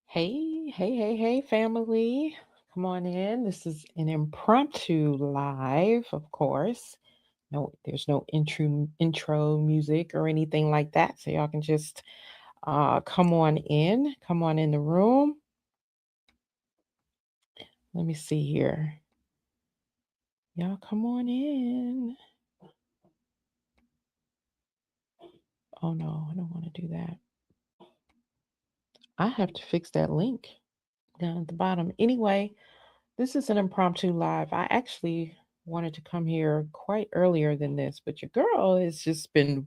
Hey, family. Come on in. This is an impromptu live, of course. No, there's no intro music or anything like that. So y'all can just come on in. Come on in the room. Let me see here. Y'all come on in. Oh no, I don't want to do that. I have to fix that link down at the bottom. Anyway, this is an impromptu live. I actually wanted to come here quite earlier than this, but your girl has just been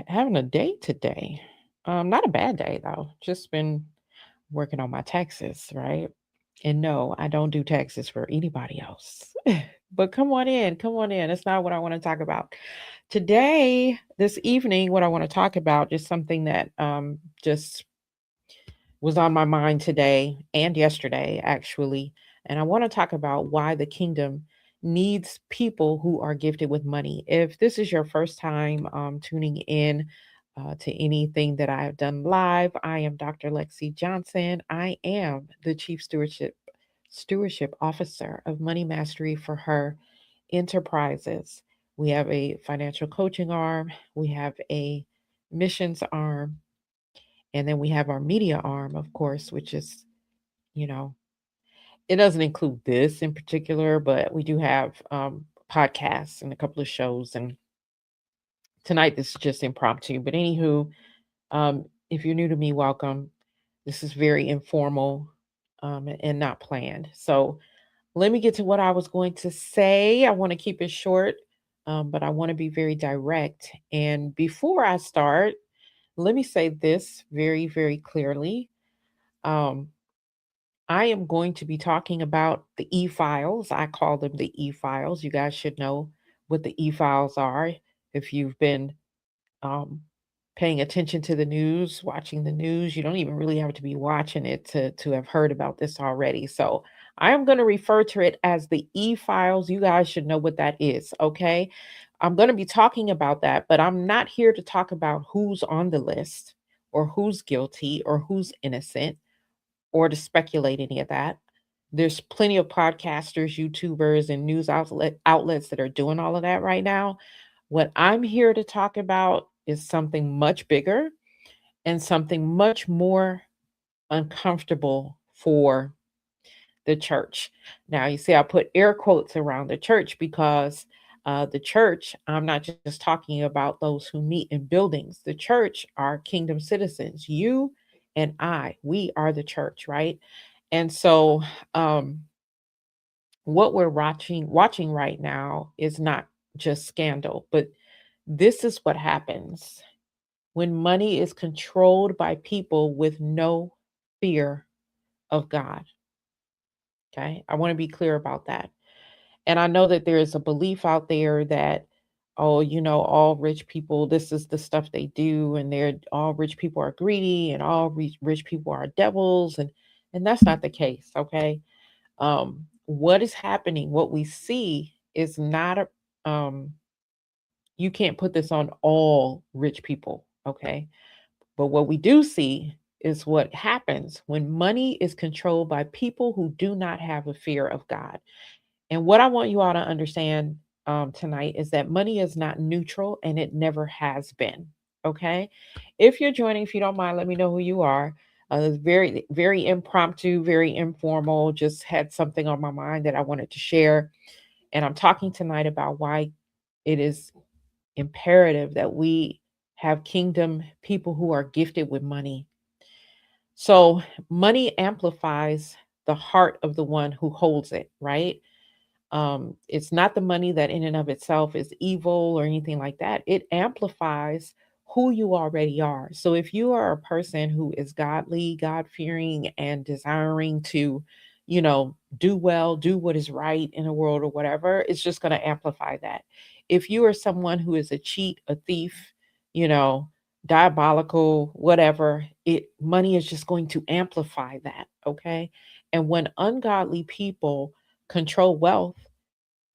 having a day today. Not a bad day though. Just been working on my taxes, right? And no, I don't do taxes for anybody else. But come on in, come on in. That's not what I want to talk about today. This evening, what I want to talk about is something that just was on my mind today and yesterday, actually. And I want to talk about why the kingdom needs people who are gifted with money. If this is your first time tuning in to anything that I have done live, I am Dr. Lexi Johnson. I am the Chief Stewardship Officer of Money Mastery for Her Enterprises. We have a financial coaching arm, we have a missions arm, and then we have our media arm, of course, which is, you know, it doesn't include this in particular, but we do have podcasts and a couple of shows. And tonight, this is just impromptu. But anywho, if you're new to me, welcome. This is very informal and not planned. So let me get to what I was going to say. I want to keep it short, but I want to be very direct. And before I start, let me say this very, very clearly. Um, I am going to be talking about the e files. I call them the e files. You guys should know what the e files are if you've been um, paying attention to the news, watching the news. You don't even really have to be watching it to have heard about this already. So I am going to refer to it as the e files. You guys should know what that is. Okay. I'm going to be talking about that, but I'm not here to talk about who's on the list or who's guilty or who's innocent or to speculate any of that. There's plenty of podcasters, YouTubers, and news outlets that are doing all of that right now. What I'm here to talk about is something much bigger and something much more uncomfortable for the church. Now, you see, I put air quotes around the church because the church, I'm not just talking about those who meet in buildings. The church are kingdom citizens. You and I, we are the church, right? And so, um, what we're watching right now is not just scandal, but this is what happens when money is controlled by people with no fear of God. Okay, I want to be clear about that. And I know that there is a belief out there that, oh, all rich people, this is the stuff they do, and they're all rich people are greedy, and all rich people are devils, and that's not the case. Okay, what is happening, what we see is not a you can't put this on all rich people, okay? But what we do see is what happens when money is controlled by people who do not have a fear of God. And what I want you all to understand tonight is that money is not neutral and it never has been. Okay. If you're joining, if you don't mind, let me know who you are. It's very, very impromptu, very informal. Just had something on my mind that I wanted to share. And I'm talking tonight about why it is imperative that we have kingdom people who are gifted with money. So, money amplifies the heart of the one who holds it, right? It's not the money that in and of itself is evil or anything like that. It amplifies who you already are. So if you are a person who is godly, God fearing, and desiring to, do well, do what is right in the world or whatever, it's just going to amplify that. If you are someone who is a cheat, a thief, you know, diabolical, whatever, it money is just going to amplify that. Okay. And when ungodly people control wealth,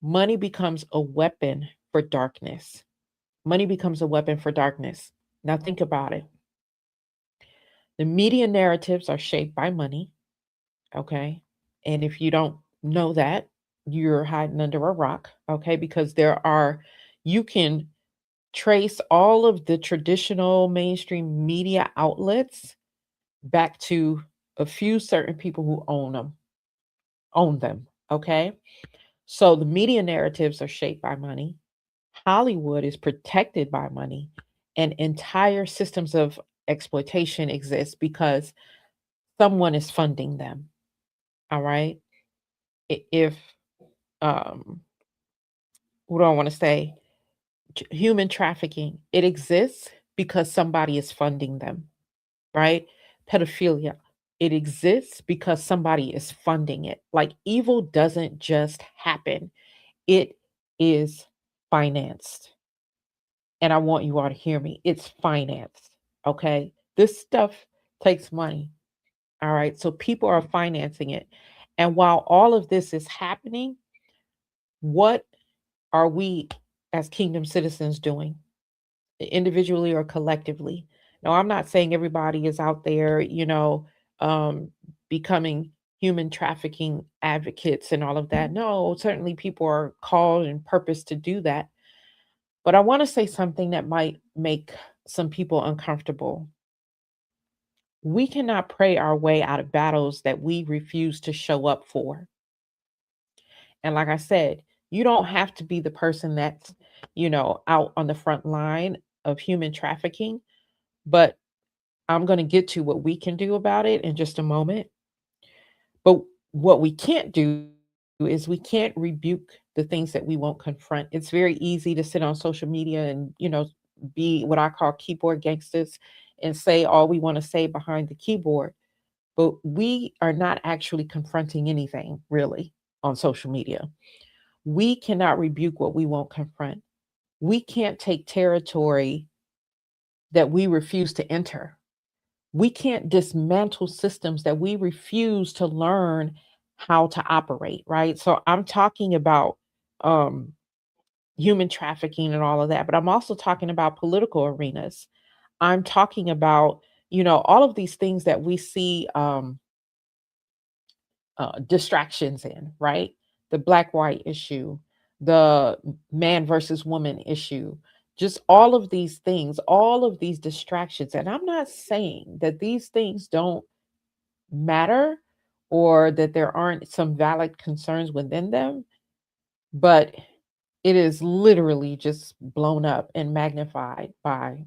money becomes a weapon for darkness. Money becomes a weapon for darkness. Now, think about it. The media narratives are shaped by money, okay? And if you don't know that, you're hiding under a rock, okay? Because you can trace all of the traditional mainstream media outlets back to a few certain people who own them, okay? So the media narratives are shaped by money. Hollywood is protected by money, and entire systems of exploitation exist because someone is funding them. All right. If um what do I want to say? Human trafficking, it exists because somebody is funding them, right? Pedophilia, it exists because somebody is funding it. Like evil doesn't just happen. It is financed. And I want you all to hear me. It's financed. Okay. This stuff takes money. All right. So people are financing it. And while all of this is happening, what are we as kingdom citizens doing, individually or collectively? Now, I'm not saying everybody is out there, um, becoming human trafficking advocates and all of that. No, certainly people are called and purposed to do that. But I want to say something that might make some people uncomfortable. We cannot pray our way out of battles that we refuse to show up for. And like I said, you don't have to be the person that's, out on the front line of human trafficking, but I'm going to get to what we can do about it in just a moment. But what we can't do is we can't rebuke the things that we won't confront. It's very easy to sit on social media and, be what I call keyboard gangsters and say all we want to say behind the keyboard. But we are not actually confronting anything really on social media. We cannot rebuke what we won't confront. We can't take territory that we refuse to enter. We can't dismantle systems that we refuse to learn how to operate, right? So I'm talking about um, human trafficking and all of that, but I'm also talking about political arenas. I'm talking about, all of these things that we see distractions in, right? The black white issue, the man versus woman issue, just all of these things, all of these distractions. And I'm not saying that these things don't matter or that there aren't some valid concerns within them, but it is literally just blown up and magnified by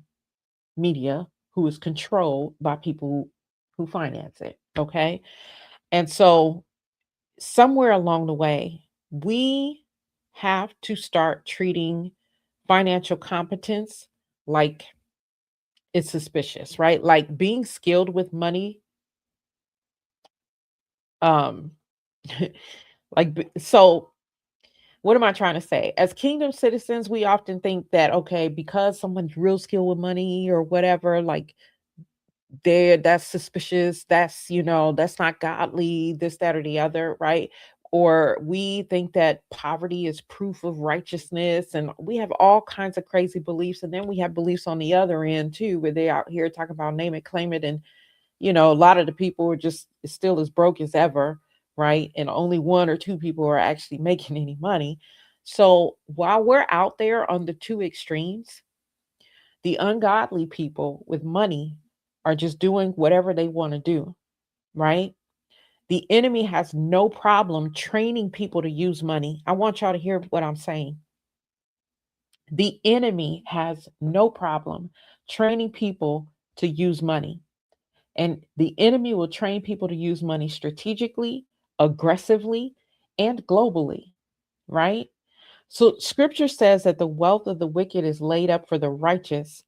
media who is controlled by people who finance it. Okay. And so somewhere along the way, we have to start treating financial competence like it's suspicious, right? Like being skilled with money, um so what am I trying to say? As kingdom citizens, we often think that okay, because someone's real skilled with money or whatever, like that's suspicious, that's not godly, this, that, or the other, right? Or we think that poverty is proof of righteousness, and we have all kinds of crazy beliefs. And then we have beliefs on the other end too, where they out here talking about name it, claim it, and a lot of the people are just still as broke as ever, right? And only one or two people are actually making any money. So while we're out there on the two extremes, the ungodly people with money are just doing whatever they want to do, right? The enemy has no problem training people to use money. I want y'all to hear what I'm saying. The enemy has no problem training people to use money. And the enemy will train people to use money strategically, aggressively, and globally, right? So scripture says that the wealth of the wicked is laid up for the righteous.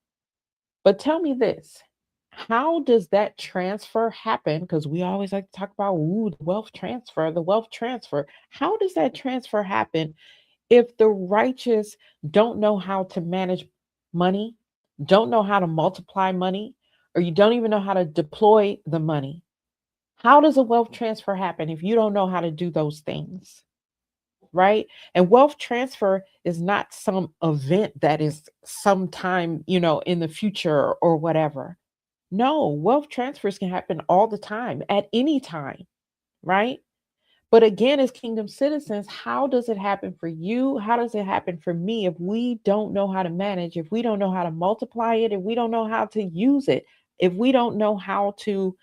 But tell me this, how does that transfer happen? Because we always like to talk about the wealth transfer, the wealth transfer. How does that transfer happen if the righteous don't know how to manage money, don't know how to multiply money, or you don't even know how to deploy the money? How does a wealth transfer happen if you don't know how to do those things? Right? And wealth transfer is not some event that is sometime, in the future or whatever. No, wealth transfers can happen all the time, at any time, right? But again, as kingdom citizens, how does it happen for you? How does it happen for me if we don't know how to manage, if we don't know how to multiply it, if we don't know how to use it, if we don't know how to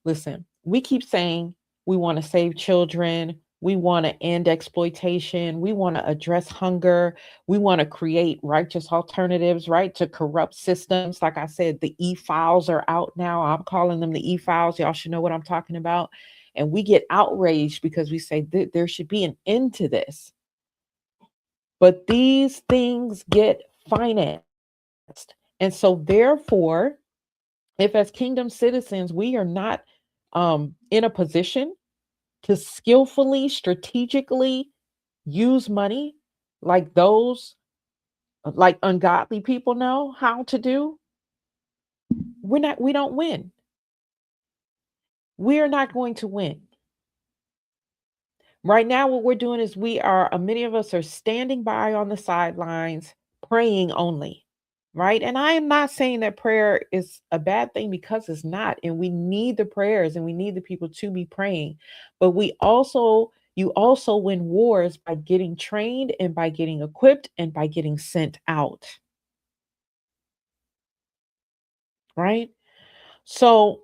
listen? We keep saying we want to save children, we want to end exploitation, we want to address hunger, we want to create righteous alternatives, right, to corrupt systems. Like I said, the e-files are out now. I'm calling them the e-files. Y'all should know what I'm talking about. And we get outraged because we say there should be an end to this. But these things get financed. And so, therefore, if as kingdom citizens, we are not in a position to skillfully, strategically use money like those, like ungodly people know how to do, we don't win. We are not going to win. Right now, what we're doing is many of us are standing by on the sidelines, praying only, right? And I am not saying that prayer is a bad thing because it's not. And we need the prayers and we need the people to be praying. But you also win wars by getting trained and by getting equipped and by getting sent out, right? So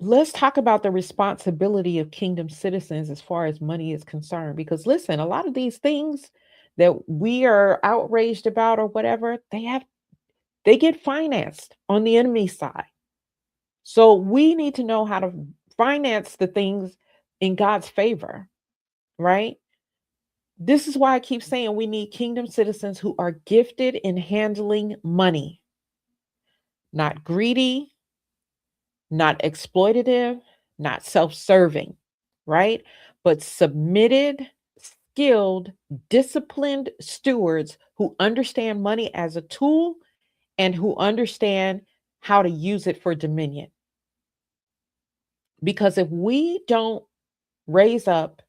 let's talk about the responsibility of kingdom citizens as far as money is concerned. Because listen, a lot of these things that we are outraged about or whatever, they get financed on the enemy side. So we need to know how to finance the things in God's favor, right? This is why I keep saying we need kingdom citizens who are gifted in handling money, not greedy, not exploitative, not self serving, right? But submitted, skilled, disciplined stewards who understand money as a tool and who understand how to use it for dominion. Because if we don't raise up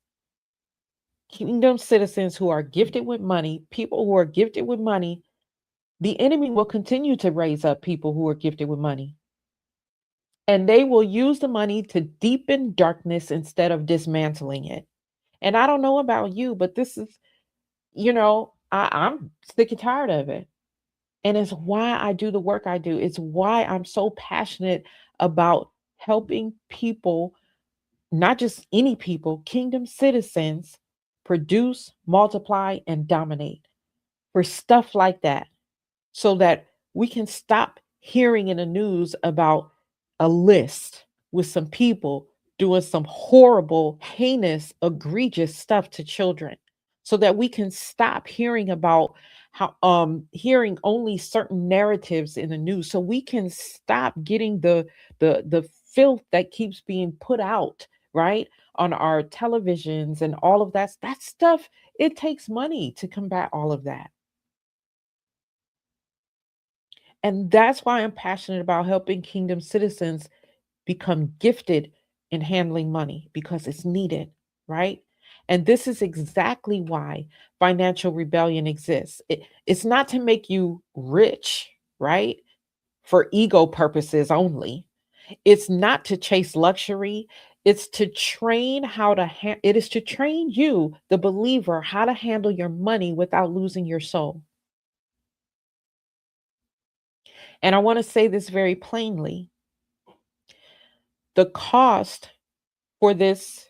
kingdom citizens who are gifted with money, people who are gifted with money, the enemy will continue to raise up people who are gifted with money. And they will use the money to deepen darkness instead of dismantling it. And I don't know about you, but this is, I'm sick and tired of it. And it's why I do the work I do. It's why I'm so passionate about helping people, not just any people, kingdom citizens, produce, multiply, and dominate for stuff like that, so that we can stop hearing in the news about a list with some people doing some horrible, heinous, egregious stuff to children, so that we can stop hearing about how hearing only certain narratives in the news, so we can stop getting the filth that keeps being put out, right, on our televisions and all of that stuff. It takes money to combat all of that. And that's why I'm passionate about helping kingdom citizens become gifted in handling money, because it's needed, right? And this is exactly why financial rebellion exists. It's not to make you rich, right? For ego purposes only. It's not to chase luxury. It's to train it is to train you, the believer, how to handle your money without losing your soul. And I want to say this very plainly: the cost for this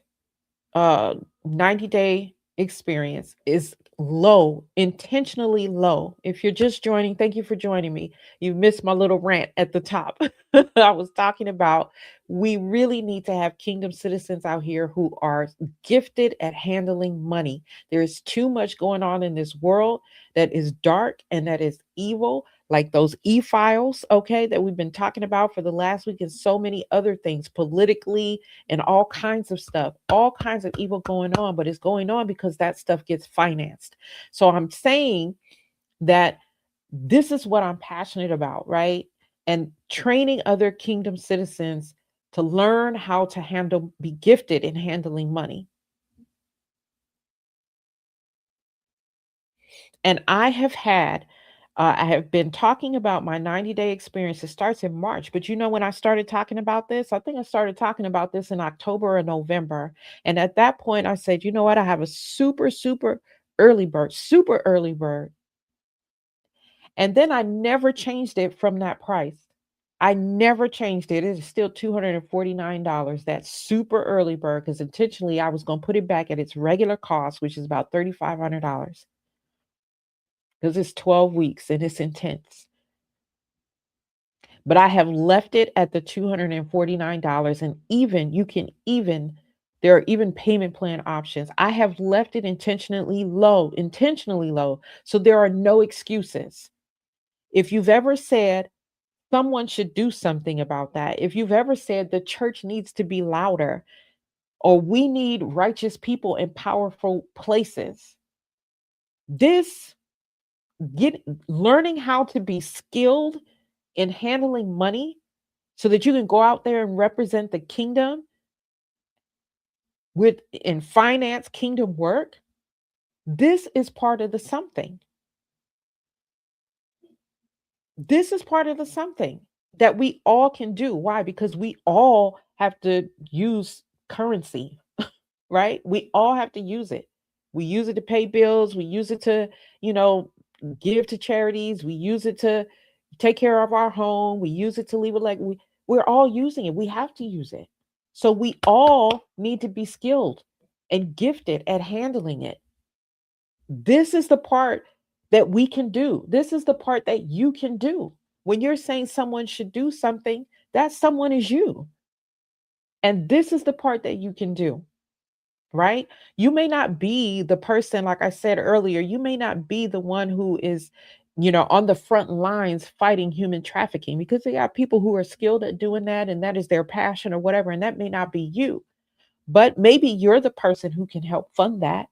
90-day experience is low, intentionally low. If you're just joining, thank you for joining me. You missed my little rant at the top. I was talking about we really need to have kingdom citizens out here who are gifted at handling money. There is too much going on in this world that is dark and that is evil, like those e-files, okay, that we've been talking about for the last week, and so many other things politically and all kinds of stuff, all kinds of evil going on, but it's going on because that stuff gets financed. So I'm saying that this is what I'm passionate about, right? And training other kingdom citizens to learn how to be gifted in handling money. And I have had I have been talking about my 90-day experience. It starts in March, but you know when I started talking about this? I think I started talking about this in October or November. And at that point, I said, you know what? I have a super, super early bird. And then I never changed it from that price. I never changed it. It is still $249. That super early bird, because intentionally I was going to put it back at its regular cost, which is about $3,500, because it's 12 weeks and it's intense. But I have left it at the $249, and even you can even there are even payment plan options. I have left it intentionally low, so there are no excuses. If you've ever said someone should do something about that, if you've ever said the church needs to be louder or we need righteous people in powerful places, this get learning how to be skilled in handling money so that you can go out there and represent the kingdom with in finance kingdom work. This is part of the something. This is part of the something that we all can do. Why? Because we all have to use currency, right? We all have to use it. We use it to pay bills, we use it to, you know, give to charities, we use it to take care of our home, we use it to leave it like we're all using it. We have to use it. So we all need to be skilled and gifted at handling it. This is the part that we can do. This is the part that you can do. When you're saying someone should do something, that someone is you. And this is the part that you can do, right? You may not be the person, like I said earlier, you may not be the one who is, on the front lines fighting human trafficking, because they got people who are skilled at doing that and that is their passion or whatever. And that may not be you, but maybe you're the person who can help fund that.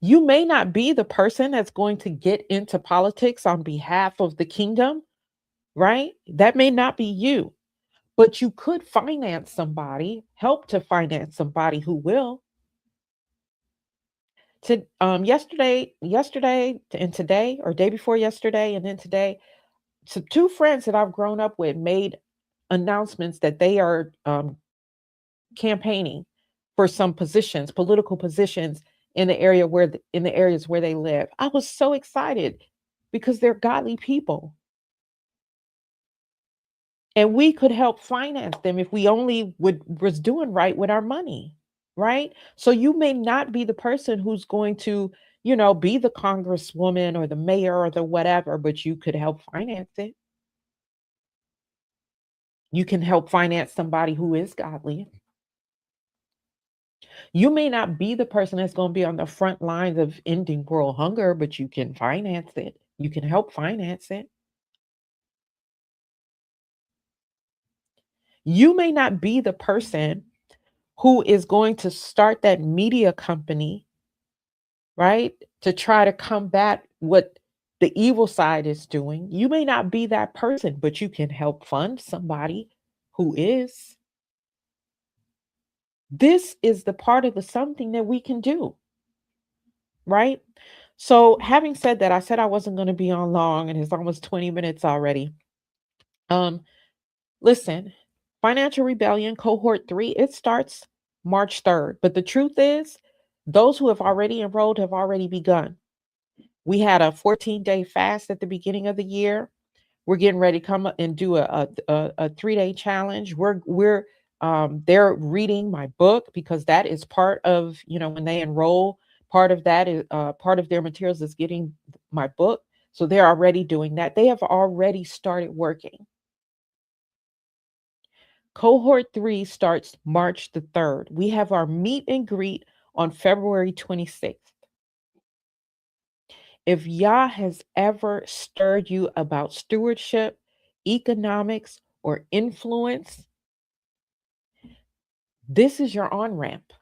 You may not be the person that's going to get into politics on behalf of the kingdom, right? That may not be you, but you could finance somebody, help to finance somebody who will. To yesterday and today, or day before yesterday and then today, so two friends that I've grown up with made announcements that they are campaigning for some positions, political positions in the in the areas where they live. I was so excited because they're godly people. And we could help finance them if we only would was doing right with our money, right? So you may not be the person who's going to, be the congresswoman or the mayor or the whatever, but you could help finance it. You can help finance somebody who is godly. You may not be the person that's going to be on the front lines of ending world hunger, but you can finance it. You can help finance it. You may not be the person who is going to start that media company, right? To try to combat what the evil side is doing. You may not be that person, but you can help fund somebody who is. This is the part of the something that we can do, right? So, having said that, I said I wasn't going to be on long, and it's almost 20 minutes already. Um, Listen, Financial Rebellion Cohort 3, it starts March 3rd. But the truth is, those who have already enrolled have already begun. We had a 14-day fast at the beginning of the year. We're getting ready to come up and do a 3-day challenge. They're reading my book, because that is part of, when they enroll, part of that is part of their materials is getting my book. So they're already doing that. They have already started working. Cohort 3 starts March the 3rd. We have our meet and greet on February 26th. If Yah has ever stirred you about stewardship, economics, or influence, this is your on ramp.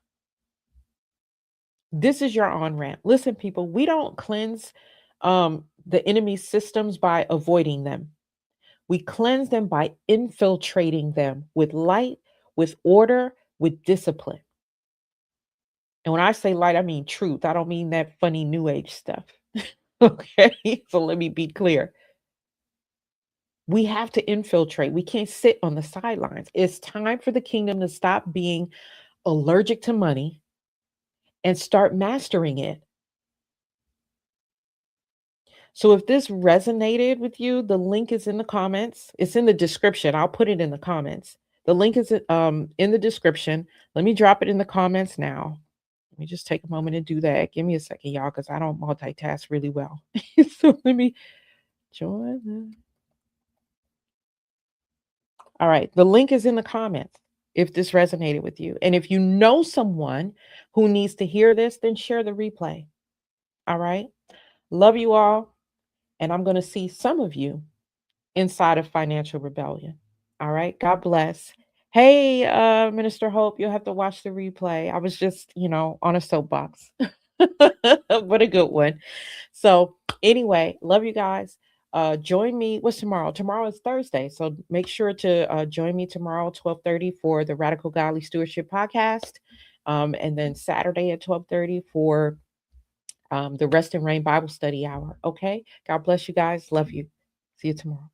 This is your on ramp. Listen, people, we don't cleanse the enemy's systems by avoiding them. We cleanse them by infiltrating them with light, with order, with discipline. And when I say light, I mean truth. I don't mean that funny new age stuff. Okay. So let me be clear. We have to infiltrate. We can't sit on the sidelines. It's time for the kingdom to stop being allergic to money and start mastering it. So if this resonated with you, the link is in the comments. It's in the description. I'll put it in the comments. The link is in the description. Let me drop it in the comments now. Let me just take a moment to do that. Give me a second, y'all, because I don't multitask really well. So let me join. All right. The link is in the comments if this resonated with you. And if you know someone who needs to hear this, then share the replay. All right. Love you all. And I'm going to see some of you inside of Financial Rebellion. All right. God bless. Hey, Minister Hope, you'll have to watch the replay. I was just, on a soapbox, but a good one. So, anyway, love you guys. Join me. What's tomorrow? Tomorrow is Thursday. So make sure to join me tomorrow, 12:30 for the Radical Godly Stewardship podcast. And then Saturday at 12:30 for the Rest and Rain Bible Study Hour. Okay. God bless you guys. Love you. See you tomorrow.